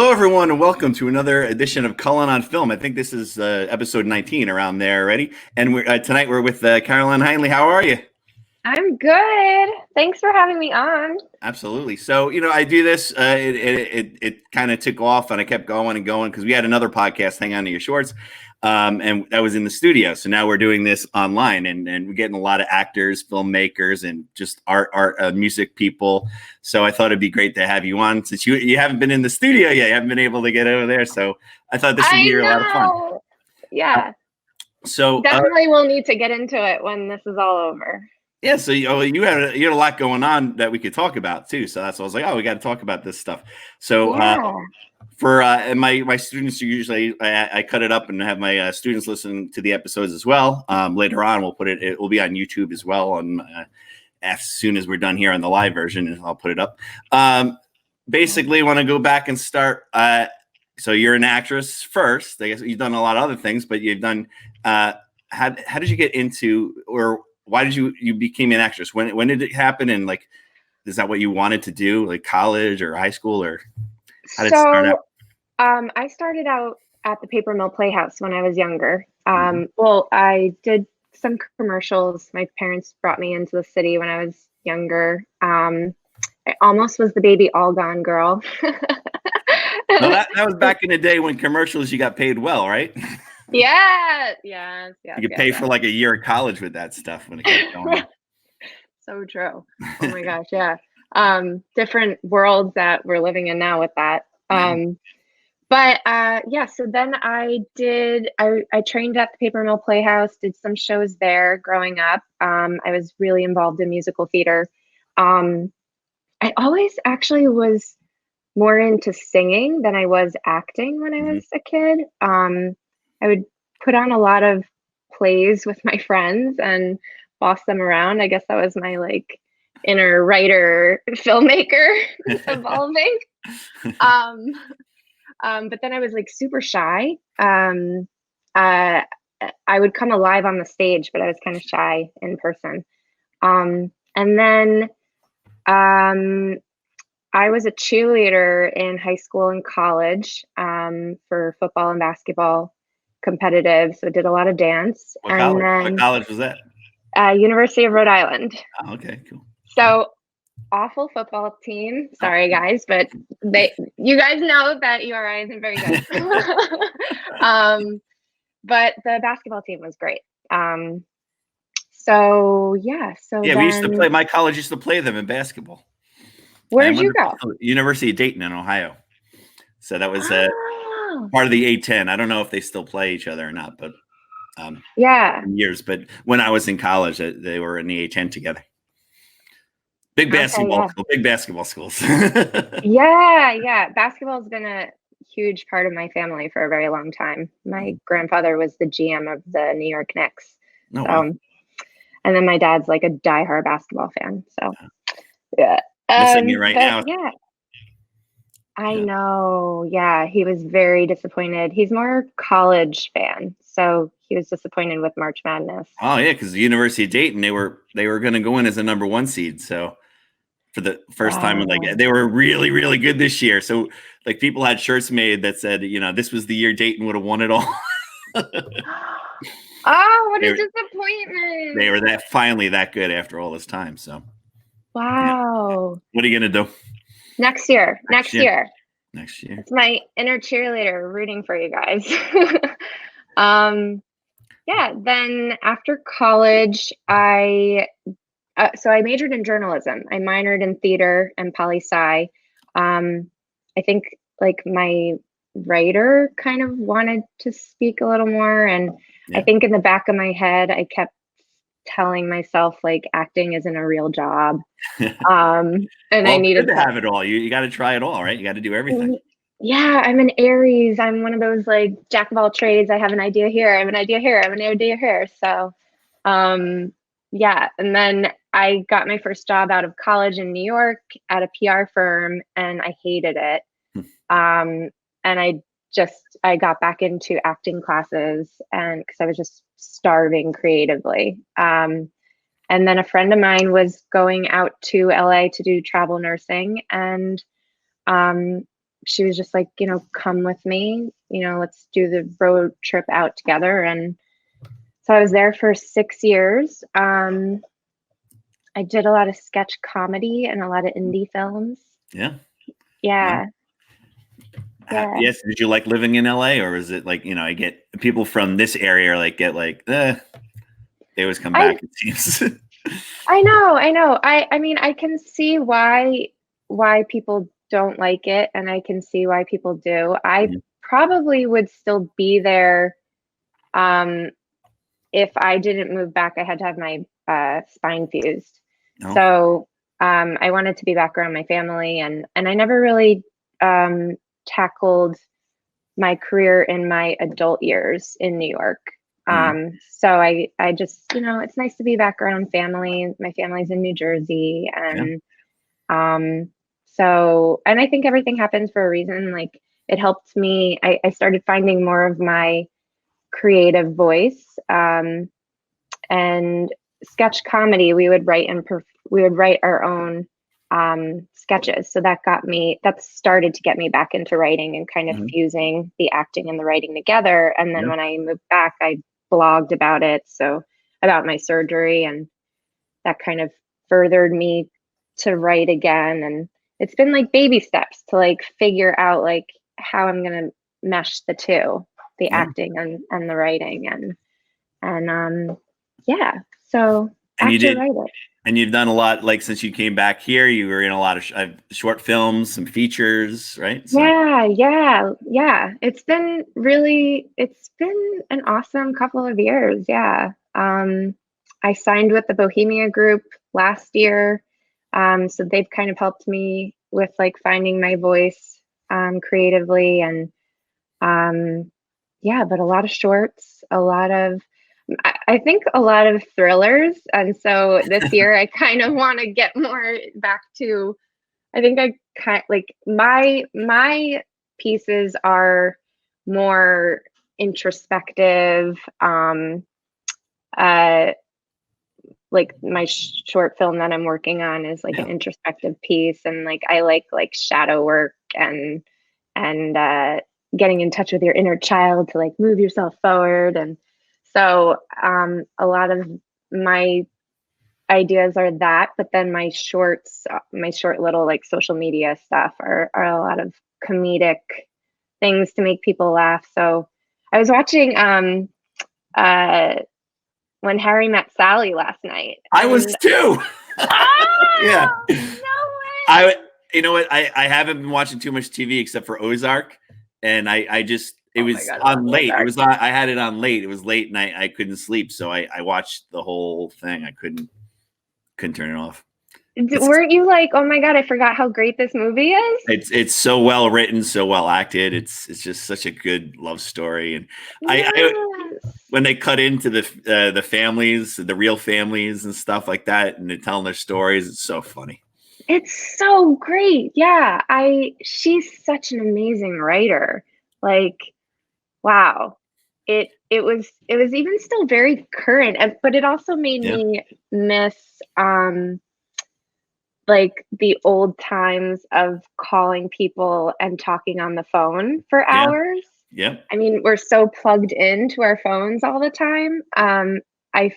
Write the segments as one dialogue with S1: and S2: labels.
S1: Hello, everyone, and welcome to another edition of Cullen on Film. I think this is episode 19 around there already. And tonight we're with Caroline Heinle. How are you?
S2: I'm good. Thanks for having me on.
S1: Absolutely. So, I do this. It kind of took off, and I kept going and going because we had another podcast, Hang On to Your Shorts, and that was in the studio. So now we're doing this online, and we're getting a lot of actors, filmmakers, and just art, music people. So I thought it'd be great to have you on since you haven't been in the studio yet. You haven't been able to get over there. So I thought this would be a lot of fun.
S2: Yeah.
S1: So
S2: definitely we'll need to get into it when this is all over.
S1: Yeah, so you had a lot going on that we could talk about too. So that's why I was like, oh, we got to talk about this stuff. So for my students, usually I cut it up and have my students listen to the episodes as well. Later on, we'll put it. It will be on YouTube as well. And as soon as we're done here on the live version, I'll put it up. Basically, want to go back and start. So you're an actress first. I guess you've done a lot of other things, but you've done. How did you get into or why did you became an actress? When did it happen? And like, is that what you wanted to do? Like college or high school, or how did it start out?
S2: I started out at the Paper Mill Playhouse when I was younger. Well, I did some commercials. My parents brought me into the city when I was younger. I almost was the baby all gone girl.
S1: No, that was back in the day when commercials, you got paid well, right?
S2: Yes.
S1: You could pay for like a year of college with that stuff when it kept going.
S2: So true. Oh my gosh, yeah. Different worlds that we're living in now with that. So then I trained at the Paper Mill Playhouse, did some shows there growing up. I was really involved in musical theater. I always actually was more into singing than I was acting when I was a kid. I would put on a lot of plays with my friends and boss them around. I guess that was my like inner writer filmmaker evolving. But then I was like super shy. I would come alive on the stage, but I was kind of shy in person. And then I was a cheerleader in high school and college for football and basketball. Competitive, so did a lot of dance.
S1: What college was that?
S2: University of Rhode Island.
S1: Oh, okay, cool.
S2: So awful football team. Sorry guys, but you guys know that URI isn't very good. But the basketball team was great. We used to play. My college used to play them in basketball. Where did you go?
S1: University of Dayton in Ohio. So that was part of the A10. I don't know if they still play each other or not, but years. But when I was in college, they were in the A10 together. Big basketball schools. Yeah. Basketball has been a huge part of my family for a very long time. My grandfather was the GM of the New York Knicks. Oh, wow.
S2: And then my dad's like a diehard basketball fan. So yeah.
S1: Missing you right now.
S2: Yeah. I know. Yeah, he was very disappointed. He's more college fan, so he was disappointed with March Madness.
S1: Oh yeah, because the University of Dayton, they were going to go in as a number 1 seed. So for the first time, they were really, really good this year. So like people had shirts made that said, this was the year Dayton would have won it all.
S2: Oh, what a disappointment!
S1: They were finally that good after all this time. So
S2: wow.
S1: Yeah. What are you gonna do?
S2: Next year.
S1: It's
S2: my inner cheerleader rooting for you guys. Then after college, I majored in journalism. I minored in theater and poli-sci. I think like my writer kind of wanted to speak a little more. And I think in the back of my head, I kept telling myself like acting isn't a real job. And I needed
S1: to have it all. You got to try it all, right? You got to do everything.
S2: Yeah, I'm an Aries. I'm one of those like jack of all trades. I have an idea here. I have an idea here. I have an idea here. So, And then I got my first job out of college in New York at a PR firm, and I hated it. And I got back into acting classes, and because I was just starving creatively. And then a friend of mine was going out to LA to do travel nursing, and she was just like, come with me, let's do the road trip out together. And so I was there for 6 years. I did a lot of sketch comedy and a lot of indie films.
S1: Yeah.
S2: Yeah.
S1: Yeah. Yes. Did you like living in LA, or is it like, I get people from this area they always come back, it seems.
S2: I know. I mean, I can see why people don't like it, and I can see why people do. I probably would still be there if I didn't move back. I had to have my spine fused. Oh. So I wanted to be back around my family, and I never really tackled my career in my adult years in New York. So I just, it's nice to be back around family. My family's in New Jersey, and so, and I think everything happens for a reason. Like, it helped me. I started finding more of my creative voice, and sketch comedy. We would write our own sketches. So that started to get me back into writing and kind of fusing the acting and the writing together. And then when I moved back, I blogged about it. So about my surgery, and that kind of furthered me to write again. And it's been like baby steps to like figure out like how I'm going to mesh the two, the acting and the writing. And so
S1: and you did
S2: write it.
S1: And you've done a lot, like since you came back here, you were in a lot of short films, some features, right? So.
S2: Yeah. It's been an awesome couple of years. Yeah. I signed with the Bohemia Group last year. So they've kind of helped me with like finding my voice creatively, and but a lot of shorts, I think a lot of thrillers. And so this year I kind of want to get more back to, I think I kind like my pieces are more introspective. Like my short film that I'm working on is like an introspective piece, and like I like shadow work and getting in touch with your inner child to like move yourself forward. And so a lot of my ideas are that, but then my short little like social media stuff are a lot of comedic things to make people laugh. So I was watching When Harry Met Sally last night.
S1: I was too. Yeah.
S2: No way.
S1: You know what? I haven't been watching too much TV except for Ozark, and it was on late. Ozark. It was on. I had it on late. It was late, and I couldn't sleep, so I watched the whole thing. I couldn't turn it off.
S2: Weren't you like, oh my God, I forgot how great this movie is?
S1: It's so well written, so well acted. It's just such a good love story. And when they cut into the families, the real families and stuff like that, and they're telling their stories, it's so funny.
S2: It's so great. Yeah. She's such an amazing writer. Like, wow. It was even still very current, but it also made me miss like the old times of calling people and talking on the phone for hours.
S1: Yeah.
S2: I mean, we're so plugged into our phones all the time. I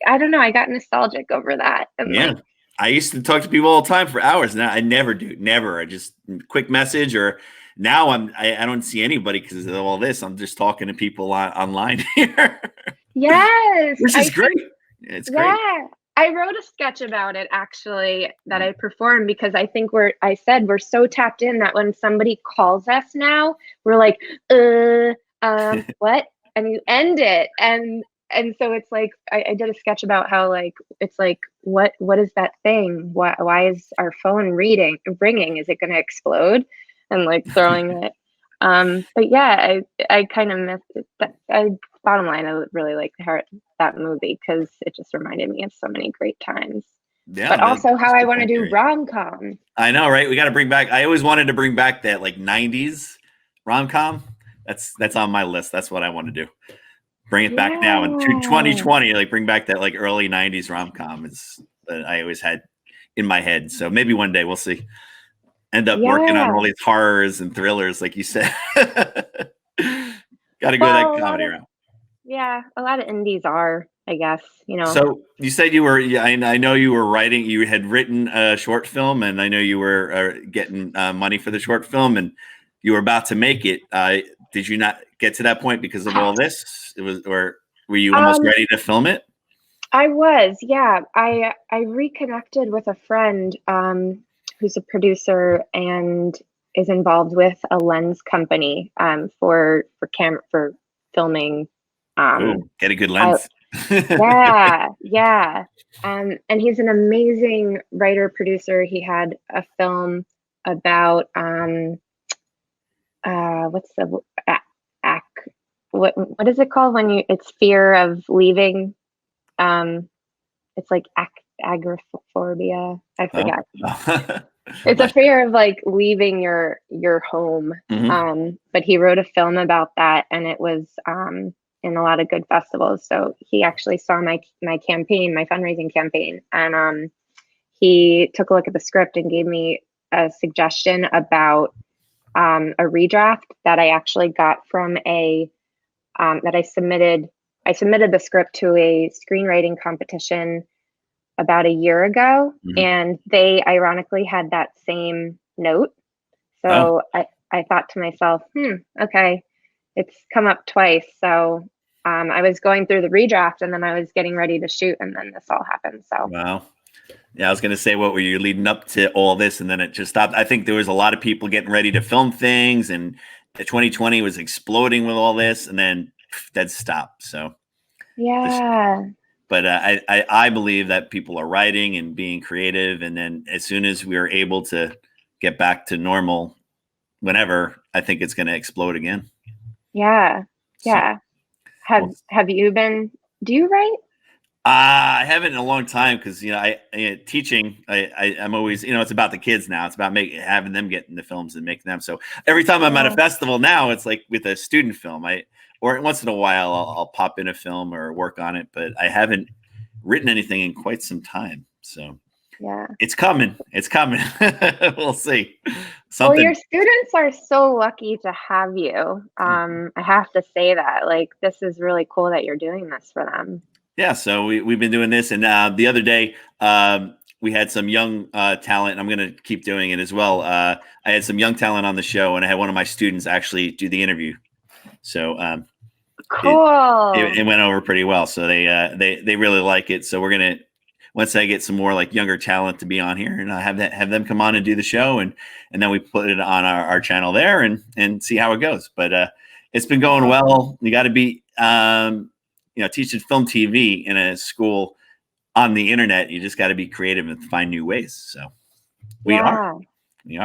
S2: don't know. I got nostalgic over that. And
S1: I used to talk to people all the time for hours. Now I never do. Never. I just quick message, or now I don't see anybody because of all this. I'm just talking to people online here.
S2: Yes.
S1: Which is great. It's great.
S2: Yeah. I wrote a sketch about it actually that I performed, because I think we're so tapped in that when somebody calls us now, we're like, what? And you end it. And so it's like, I did a sketch about how like, it's like, what is that thing? Why is our phone ringing? Is it going to explode? And like throwing it. But yeah, I kind of missed it. Bottom line, I really like that movie because it just reminded me of so many great times. Yeah, but also how I want to do rom-com.
S1: I know, right? We got to bring back. I always wanted to bring back that like '90s rom-com. That's on my list. That's what I want to do. Bring it back now in 2020. Like bring back that like early '90s rom-com. Is that I always had in my head. So maybe one day we'll see. end up working on all these horrors and thrillers, like you said. Got to go that comedy route.
S2: Yeah, a lot of indies are, I guess, you know.
S1: So you said you were, yeah, I know you were writing, you had written a short film, and I know you were getting money for the short film, and you were about to make it. Did you not get to that point because of all this? Or were you almost ready to film it?
S2: I was, yeah. I reconnected with a friend who's a producer and is involved with a lens company for filming.
S1: Get a good lens.
S2: Yeah. And he's an amazing writer producer. He had a film about what is it called when it's fear of leaving? It's like agoraphobia. I forget. It's a fear of like leaving your home. But he wrote a film about that, and it was in a lot of good festivals. So he actually saw my campaign, my fundraising campaign, and he took a look at the script and gave me a suggestion about a redraft that I actually got from that I submitted. I submitted the script to a screenwriting competition about a year ago, and they ironically had that same note. So I thought to myself, okay, it's come up twice. So I was going through the redraft, and then I was getting ready to shoot, and then this all happened. So
S1: wow. Yeah, I was going to say, what were you leading up to all this, and then it just stopped? I think there was a lot of people getting ready to film things, and the 2020 was exploding with all this, and then that stopped. So
S2: yeah.
S1: But I believe that people are writing and being creative, and then as soon as we are able to get back to normal, whenever, I think it's going to explode again.
S2: Yeah. Have you been? Do you write?
S1: I haven't in a long time because teaching. I'm always it's about the kids now. It's about having them get in the films and making them. So every time I'm at a festival now, it's like with a student film. Or once in a while I'll pop in a film or work on it, but I haven't written anything in quite some time. So
S2: yeah,
S1: it's coming. It's coming. We'll see.
S2: Well, your students are so lucky to have you. I have to say that. Like, this is really cool that you're doing this for them.
S1: Yeah, so we've been doing this, and the other day we had some young talent, and I'm going to keep doing it as well. I had some young talent on the show, and I had one of my students actually do the interview. So
S2: cool.
S1: It went over pretty well. So they really like it. So we're gonna, once I get some more like younger talent to be on here, and I have them come on and do the show, and then we put it on our channel there and see how it goes. But it's been going well. You got to be teaching film TV in a school on the internet. You just got to be creative and find new ways. So we are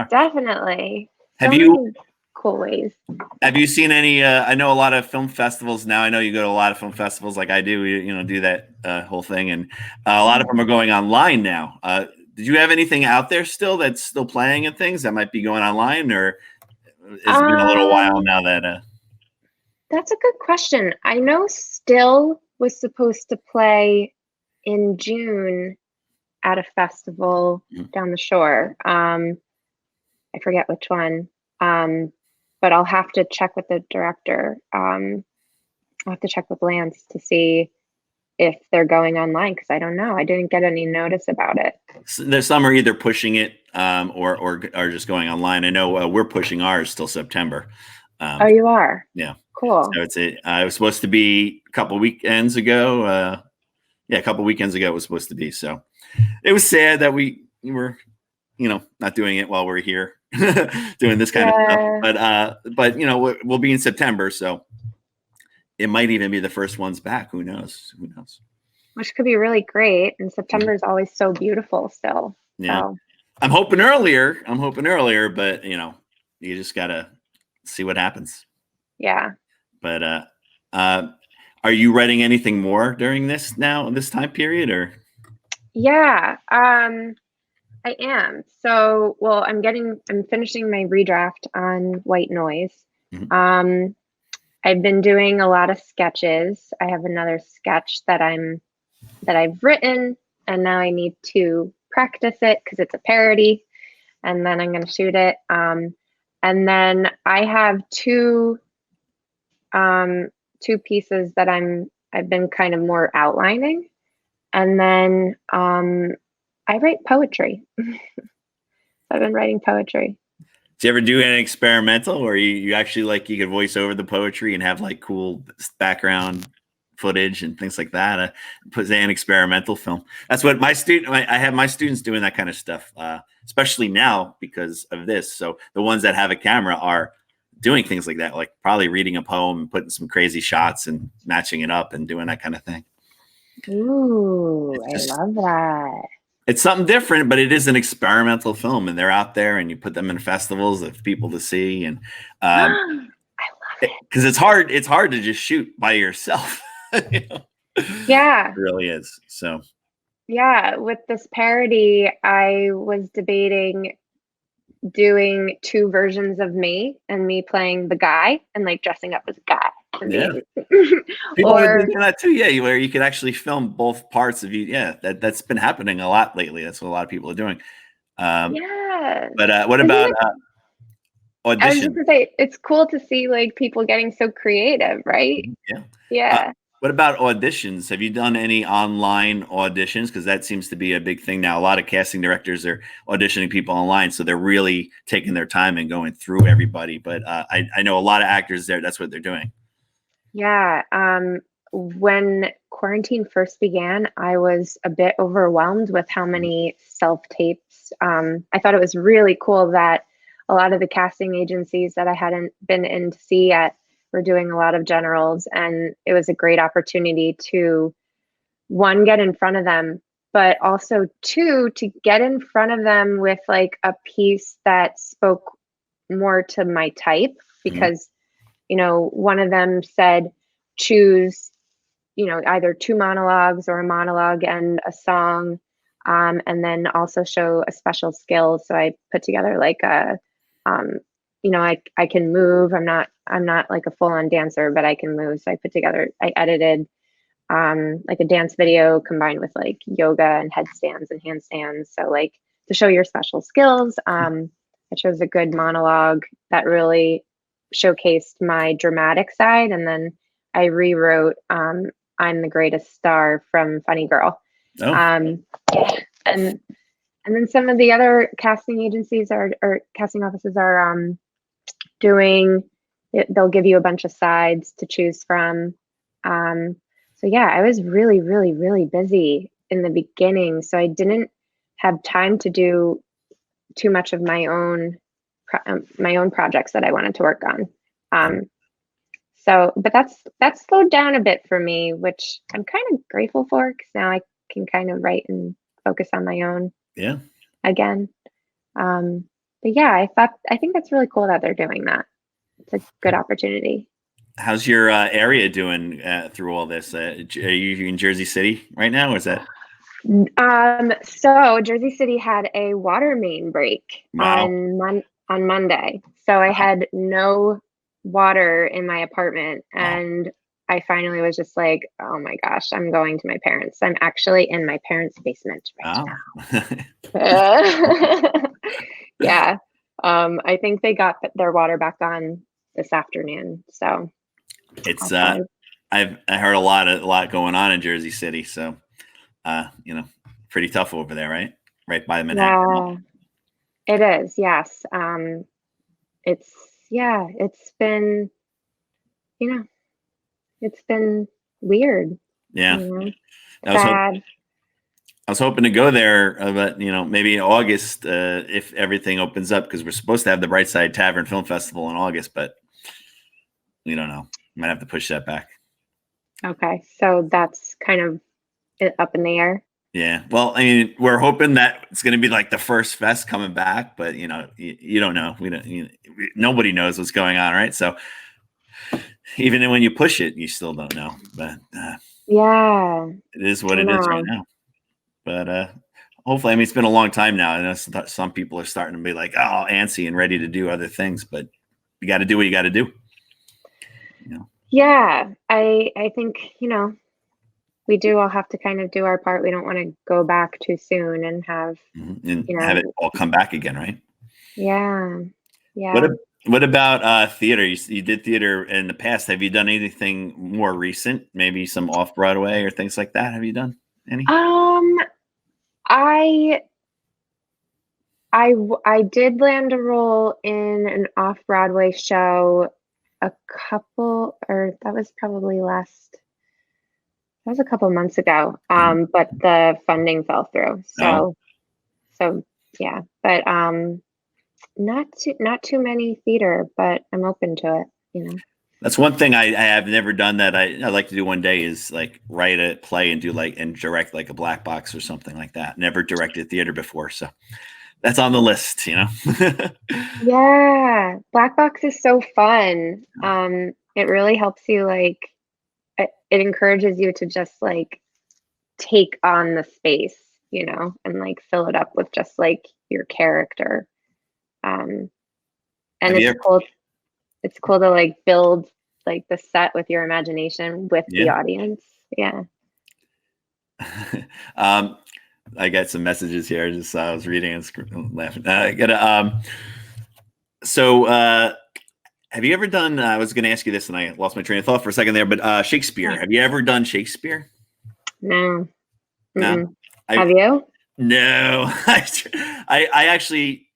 S2: definitely.
S1: Have you
S2: cool ways?
S1: Have you seen any? I know a lot of film festivals now. I know you go to a lot of film festivals, like I do. Do that whole thing, and a lot of them are going online now. Did you have anything out there still that's still playing and things that might be going online, or it's been a little while now that?
S2: That's a good question. I know Still was supposed to play in June at a festival down the shore. I forget which one. But I'll have to check with the director. I'll have to check with Lance to see if they're going online, because I don't know. I didn't get any notice about it.
S1: So there's some are either pushing it or just going online. I know we're pushing ours till September.
S2: Oh, you are?
S1: Yeah.
S2: Cool.
S1: So it was supposed to be a couple weekends ago. A couple weekends ago it was supposed to be. So it was sad that we were, not doing it while we're here doing this kind of stuff. But we'll be in September, so it might even be the first ones back. Who knows?
S2: Which could be really great. And September is always so beautiful still.
S1: Yeah.
S2: So.
S1: I'm hoping earlier, but you just gotta see what happens.
S2: Yeah.
S1: But are you writing anything more during this time period, or?
S2: Yeah. I am. So, well, I'm finishing my redraft on White Noise. I've been doing a lot of sketches. I have another sketch that I've written, and now I need to practice it because it's a parody. and then I'm going to shoot it. And then I have two pieces that I've been kind of more outlining. And then I write poetry. I've been writing poetry.
S1: Do you ever do an experimental where you actually like you could voice over the poetry and have like cool background footage and things like that? Put an experimental film. That's what I have my students doing that kind of stuff, especially now because of this. So the ones that have a camera are doing things like that, like probably reading a poem and putting some crazy shots and matching it up and doing that kind of thing.
S2: Ooh, I love that.
S1: It's something different, but it is an experimental film, and they're out there, and you put them in festivals of people to see, and
S2: I love it
S1: because it's hard. It's hard to just shoot by yourself. You know?
S2: Yeah,
S1: it really is. So
S2: yeah. With this parody, I was debating doing two versions of me and me playing the guy and like dressing up as a guy.
S1: Yeah, people are doing that too. Yeah, where you could actually film both parts of you. Yeah, that's been happening a lot lately. That's what a lot of people are doing.
S2: Yeah.
S1: But what about audition?
S2: I was just gonna say it's cool to see like people getting so creative, right?
S1: Yeah.
S2: Yeah.
S1: What about auditions? Have you done any online auditions? Because that seems to be a big thing now. A lot of casting directors are auditioning people online, so they're really taking their time and going through everybody. But I know a lot of actors there. That's what they're doing.
S2: Yeah. When quarantine first began, I was a bit overwhelmed with how many self-tapes. I thought it was really cool that a lot of the casting agencies that I hadn't been in to see yet were doing a lot of generals, and it was a great opportunity to, one, get in front of them, but also two, to get in front of them with like a piece that spoke more to my type, because one of them said choose either two monologues or a monologue and a song, and then also show a special skill. So I put together like a I can move. I'm not like a full-on dancer, but I can move. So I edited like a dance video combined with like yoga and headstands and handstands. So like to show your special skills. I chose a good monologue that really showcased my dramatic side, and then I rewrote I'm the Greatest Star from Funny Girl.
S1: Oh.
S2: Yeah. And then some of the other casting agencies or casting offices are doing, they'll give you a bunch of sides to choose from. So yeah, I was really, really, really busy in the beginning. So I didn't have time to do too much of my own projects that I wanted to work on. So, but that's slowed down a bit for me, which I'm kind of grateful for, because now I can kind of write and focus on my own.
S1: Yeah.
S2: Again. But yeah, I think that's really cool that they're doing that. It's a good opportunity.
S1: How's your area doing through all this? Are you in Jersey City right now, or is that?
S2: So Jersey City had a water main break on Monday. So I had no water in my apartment, and I finally was just like, oh my gosh, I'm going to my parents. I'm actually in my parents' basement right now. Yeah. I think they got their water back on this afternoon. So
S1: it's I heard a lot going on in Jersey City. So pretty tough over there, right? Right by Manhattan.
S2: Yeah, it is. Yes. It's been, it's been weird.
S1: Yeah.
S2: Sad.
S1: I was hoping to go there, but maybe in August if everything opens up, because we're supposed to have the Brightside Tavern Film Festival in August, but we don't know. Might have to push that back.
S2: Okay, so that's kind of up in the air.
S1: Yeah, well, I mean, we're hoping that it's going to be like the first fest coming back, but you don't know. We don't. Nobody knows what's going on, right? So even when you push it, you still don't know. But
S2: yeah,
S1: it is what it is right now. But hopefully, I mean, it's been a long time now. I know some people are starting to be like, oh, antsy and ready to do other things, but you got to do what you got to do.
S2: Yeah, I think, we do all have to kind of do our part. We don't want to go back too soon and have,
S1: have it all come back again, right?
S2: Yeah.
S1: What
S2: Yeah.
S1: ab- what about theater? You did theater in the past. Have you done anything more recent? Maybe some off Broadway or things like that. Have you done any?
S2: Um, I I did land a role in an off-Broadway show a couple, or that was probably that was a couple months ago.
S1: Mhm.
S2: But the funding fell through.
S1: No,
S2: So yeah, but not too many theater, but I'm open to it, you know.
S1: that's one thing I have never done that I'd like to do one day is like write a play and do like and direct like a black box or something like that. Never directed theater before, so that's on the list.
S2: Yeah, black box is so fun. It really helps you like it encourages you to just like take on the space, you know, and like fill it up with just like your character. Um, and
S1: Have you ever?
S2: it's cool to like build like the set with your imagination with the
S1: Yeah.
S2: audience. Yeah.
S1: um, I got some messages here. Just I was reading and laughing. I got so. Have you ever done? I was going to ask you this, and I lost my train of thought for a second there. But Shakespeare.
S2: Yeah.
S1: Have you ever done Shakespeare?
S2: No.
S1: No.
S2: Mm-mm.
S1: I
S2: Have you?
S1: no. I actually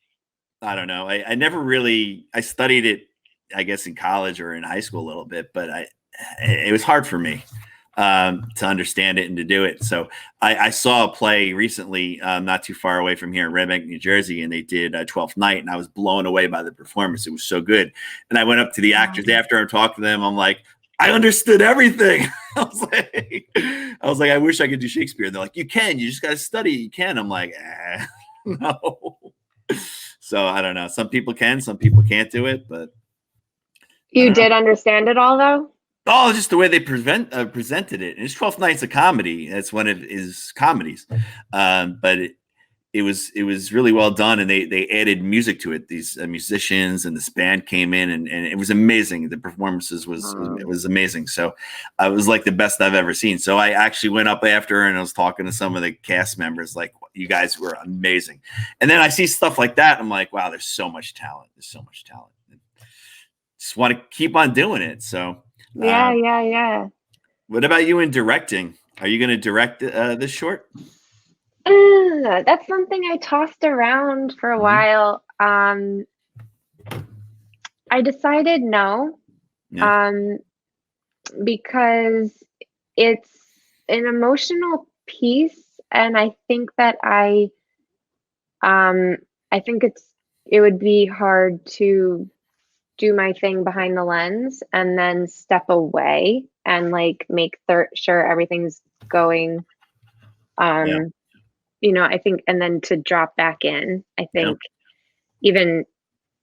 S1: I don't know. I never really I studied it. I guess in college or in high school a little bit, but it was hard for me to understand it and to do it. So I saw a play recently, not too far away from here in Red Bank, New Jersey, and they did Twelfth Night, and I was blown away by the performance. It was so good. And I went up to the actors after and talked to them. I'm like, I understood everything. I wish I could do Shakespeare. And they're like, you can. You just got to study. You can. I'm like, no. So I don't know. Some people can, some people can't do it, but I
S2: You
S1: don't know.
S2: did understand it all though?
S1: Oh, just the way they presented it. And it's 12th Night's a comedy. That's one of his comedies. But it was really well done, and they added music to it. These musicians and this band came in, and it was amazing. The performances it was amazing. So it was like the best I've ever seen. So I actually went up after and I was talking to some of the cast members, like, you guys were amazing. And then I see stuff like that. I'm like, wow, there's so much talent. There's so much talent. Just want to keep on doing it. So
S2: Yeah, yeah.
S1: what about you in directing? Are you going to direct this short?
S2: That's something I tossed around for a
S1: Mhm.
S2: while. I decided no,
S1: Yeah.
S2: um, because it's an emotional piece, and I think that I think it would be hard to do my thing behind the lens and then step away and like make sure everything's going.
S1: Yeah.
S2: You know, I think, and then to drop back in, I
S1: Yeah.
S2: think even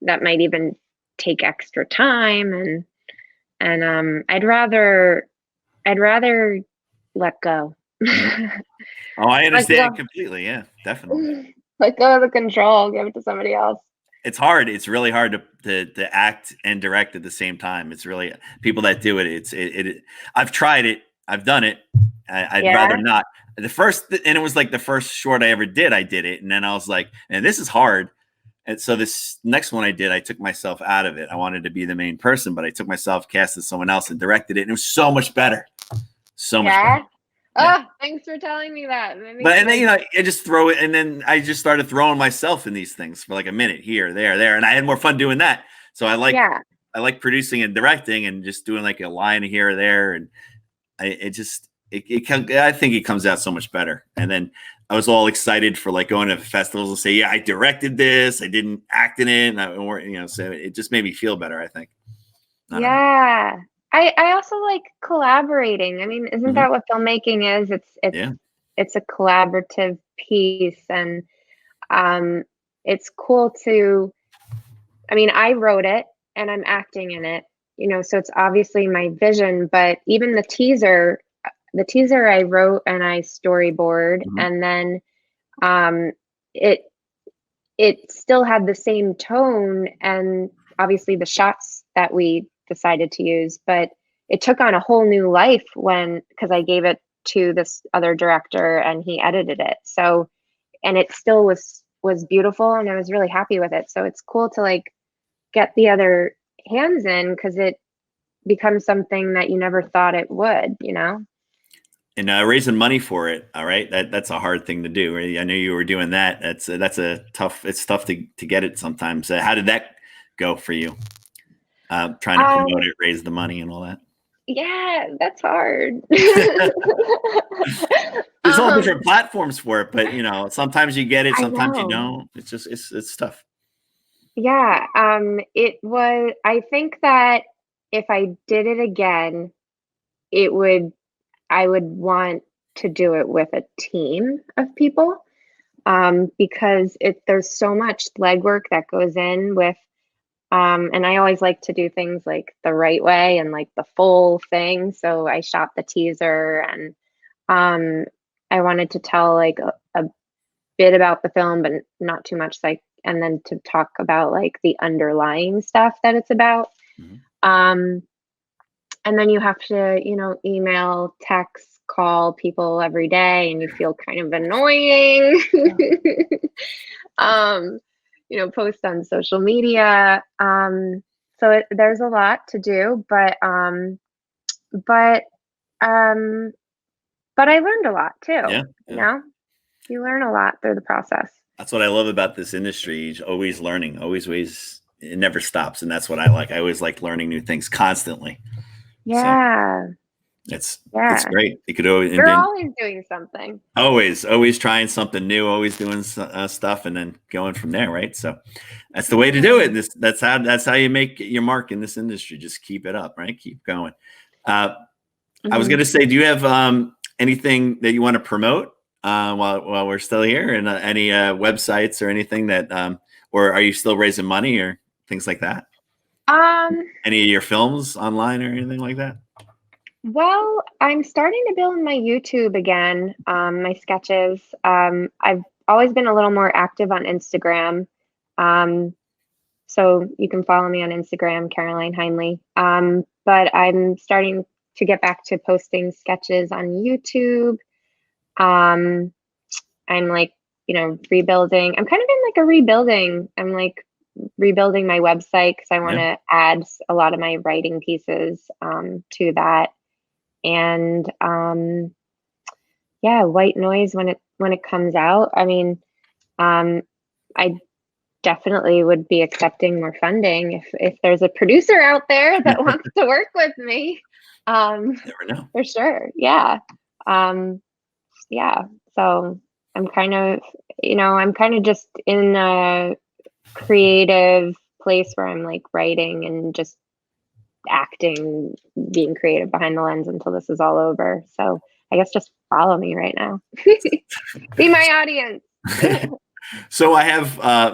S2: that might even take extra time, and I'd rather let go.
S1: Mhm. Oh, I
S2: Let
S1: understand
S2: go.
S1: completely. Yeah, definitely.
S2: Let go of the control, give it to somebody else.
S1: It's hard. It's really hard to act and direct at the same time. It's really people that do it. I've tried it. I've done it. I'd rather
S2: Yeah.
S1: not. The first, and it was like the first short I ever did. I did it, and then I was like, and this is hard. And so this next one I did, I took myself out of it. I wanted to be the main person, but I took myself, casted someone else, and directed it, and it was so much better. So much better.
S2: Yeah.
S1: Yeah.
S2: Oh, thanks for telling me that. That
S1: But
S2: makes
S1: and then
S2: my
S1: I just throw it, and then I just started throwing myself in these things for like a minute here, there, and I had more fun doing that. So
S2: yeah.
S1: I like producing and directing and just doing like a line here or there, and I think it comes out so much better. And then I was all excited for like going to festivals and say, yeah, I directed this, I didn't act in it, and so it just made me feel better. I think. I don't know.
S2: Yeah. I also like collaborating. I mean, isn't
S1: Mhm.
S2: that what filmmaking is?
S1: Yeah.
S2: It's a collaborative piece, and um it's cool to, I mean, I wrote it and I'm acting in it, you know, so it's obviously my vision, but even the teaser I wrote and I storyboard,
S1: Mhm.
S2: and then um it it still had the same tone and obviously the shots that we decided to use, but it took on a whole new life when, because I gave it to this other director and he edited it. So, and it still was was beautiful and I was really happy with it. So it's cool to like get the other hands in because it becomes something that you never thought it would, you know?
S1: And raising money for it, all right, that's a hard thing to do. Right? I know you were doing that. That's a tough. It's tough to get it sometimes. How did that go for you? Trying to promote it, raise the money, and all that.
S2: Yeah, that's hard.
S1: There's all different platforms for it, but you know, sometimes you get it,
S2: I
S1: sometimes you
S2: know.
S1: don't. It's just it's tough.
S2: Yeah, it was. I think that if I did it again, it would. I would want to do it with a team of people, because there's so much legwork that goes in with. And I always like to do things like the right way and like the full thing. So I shot the teaser and I wanted to tell like a bit about the film, but not too much, like, and then to talk about like the underlying stuff that it's about. Um, and then you have to, you know, email, text, call people every day, and you feel kind of annoying. You know, post on social media. So there's a lot to do, but um, but I learned a lot too.
S1: Yeah,
S2: You know, you learn a lot through the process.
S1: that's what I love about this industry. You're always learning, always ways. It never stops, and that's what I like. I always like learning new things constantly. So
S2: Yeah,
S1: it's
S2: yeah.
S1: great. It could always
S2: You're always doing something.
S1: always trying something new, always doing stuff, and then going from there, right? So that's the way to do
S2: Yeah.
S1: it. That's how you make your mark in this industry. Just keep it up, right? Keep going. I was going to say, do you have anything that you want to promote while we're still here, and any websites or anything that, or are you still raising money or things like that? Any of your films online or anything like that?
S2: Well, I'm starting to build my YouTube again, my sketches. I've always been a little more active on Instagram. So you can follow me on Instagram, Caroline Heinle. But I'm starting to get back to posting sketches on YouTube. I'm like, you know, rebuilding. I'm kind of in like a rebuilding. I'm like rebuilding my website because I want to add a lot of my writing pieces to that. And yeah, white noise when it comes out. I mean, I definitely would be accepting more funding if there's a producer out there that wants to work with me.
S1: Never know.
S2: For sure. Yeah. Yeah. So I'm kind of, you know, I'm kind of just in a creative place where I'm like writing and just acting, being creative behind the lens until this is all over. So I guess just follow me right now. Be my audience.
S1: So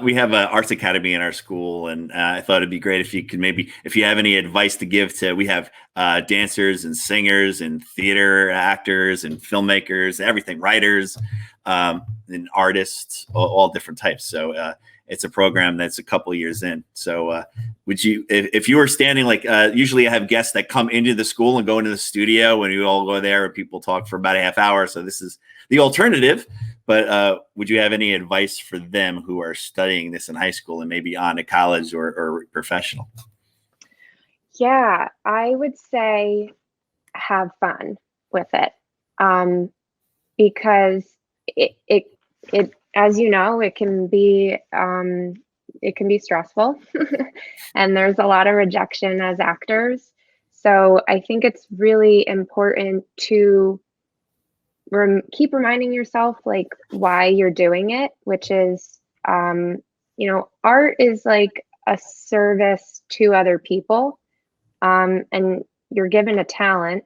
S1: we have an arts academy in our school, and I thought it'd be great if you could maybe, if you have any advice to give to, we have dancers and singers and theater actors and filmmakers, everything, writers, and artists, all different types. So it's a program that's a couple of years in. So would you, if you were standing, like usually I have guests that come into the school and go into the studio, and you all go there and people talk for about a half hour. So this is the alternative. But would you have any advice for them who are studying this in high school and maybe on to college or professional?
S2: Yeah, I would say have fun with it, because it as you know, it can be stressful, and there's a lot of rejection as actors. So I think it's really important to keep reminding yourself like why you're doing it, which is, you know, art is like a service to other people, and you're given a talent.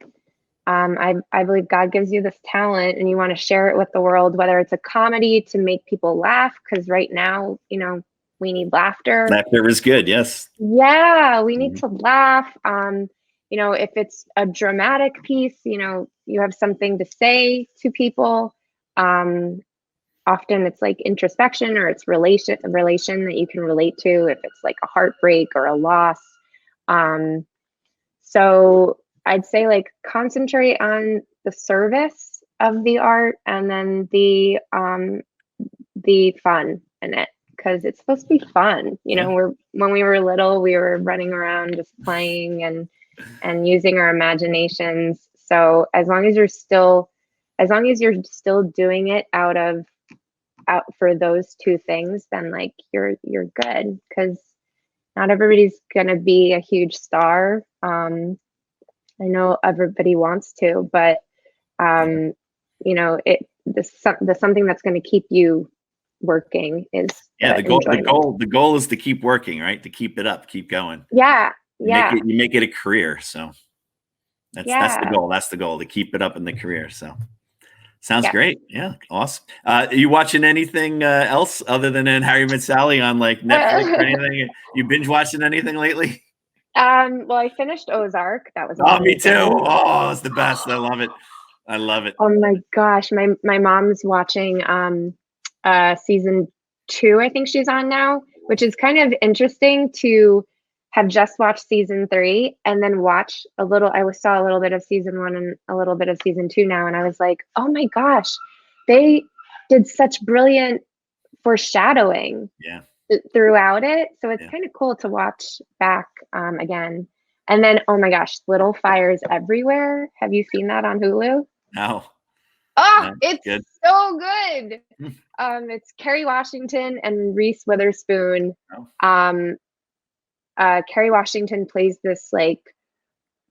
S2: I believe God gives you this talent and you want to share it with the world, whether it's a comedy to make people laugh, because right now, you know, we need laughter.
S1: Laughter is good, yes.
S2: Yeah, we need to laugh. You know, if it's a dramatic piece, you know, you have something to say to people. Often it's like introspection, or it's relation that you can relate to, if it's like a heartbreak or a loss. So I'd say like concentrate on the service of the art, and then the fun in it because it's supposed to be fun. You know, when we were little, we were running around just playing and using our imaginations. So as long as you're still doing it out for those two things, then like you're good, because not everybody's gonna be a huge star. I know everybody wants to, but you know, the something that's going to keep you working is
S1: the goal is to keep working, right? To keep it up, keep going.
S2: Yeah.
S1: You make it a career. So that's the goal. That's the goal, to keep it up in the career. So sounds great. Yeah, awesome. Are you watching anything else other than Harry Met Sally on like Netflix or anything? You binge watching anything lately?
S2: Well, I finished Ozark. That was amazing.
S1: Me too. Oh, it's the best. I love it. I love it.
S2: Oh my gosh, my mom's watching season 2. I think she's on now, which is kind of interesting to have just watched season 3 and then watch a little. I saw a little bit of season 1 and a little bit of season 2 now, and I was like, oh my gosh, they did such brilliant foreshadowing throughout it. So it's kind of cool to watch back again. And then, oh my gosh, Little Fires Everywhere. Have you seen that on Hulu?
S1: No.
S2: Oh, it's good. So good. It's Kerry Washington and Reese Witherspoon. Kerry Washington plays this like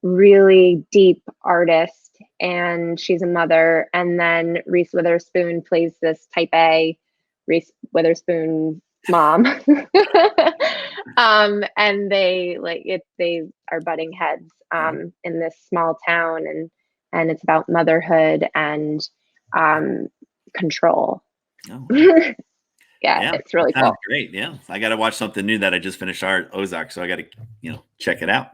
S2: really deep artist, and she's a mother. And then Reese Witherspoon plays this type A Reese Witherspoon mom. And they are butting heads in this small town, and it's about motherhood and control. It's really cool.
S1: Great. Yeah, I got to watch something new that I just finished Ozark, so I got to check it out.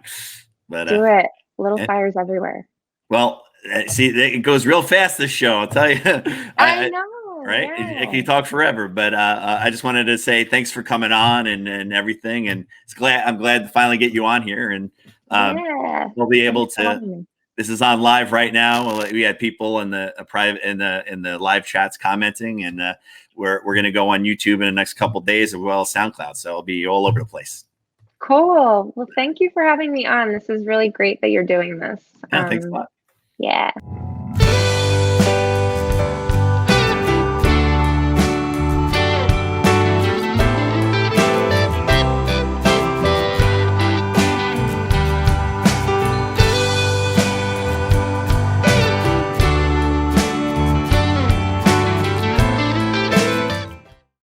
S1: But
S2: do it. Little Fires Everywhere.
S1: Well, see, it goes real fast, this show, I'll tell you.
S2: I know.
S1: Right? It can talk forever, but I just wanted to say thanks for coming on and everything, and I'm glad to finally get you on here, and we'll be able to. This is on live right now. We had people in the private in the live chats commenting, and we're going to go on YouTube in the next couple of days, as well as SoundCloud. So it'll be all over the place.
S2: Cool. Well, thank you for having me on. This is really great that you're doing this.
S1: Yeah, thanks a lot.
S2: Yeah.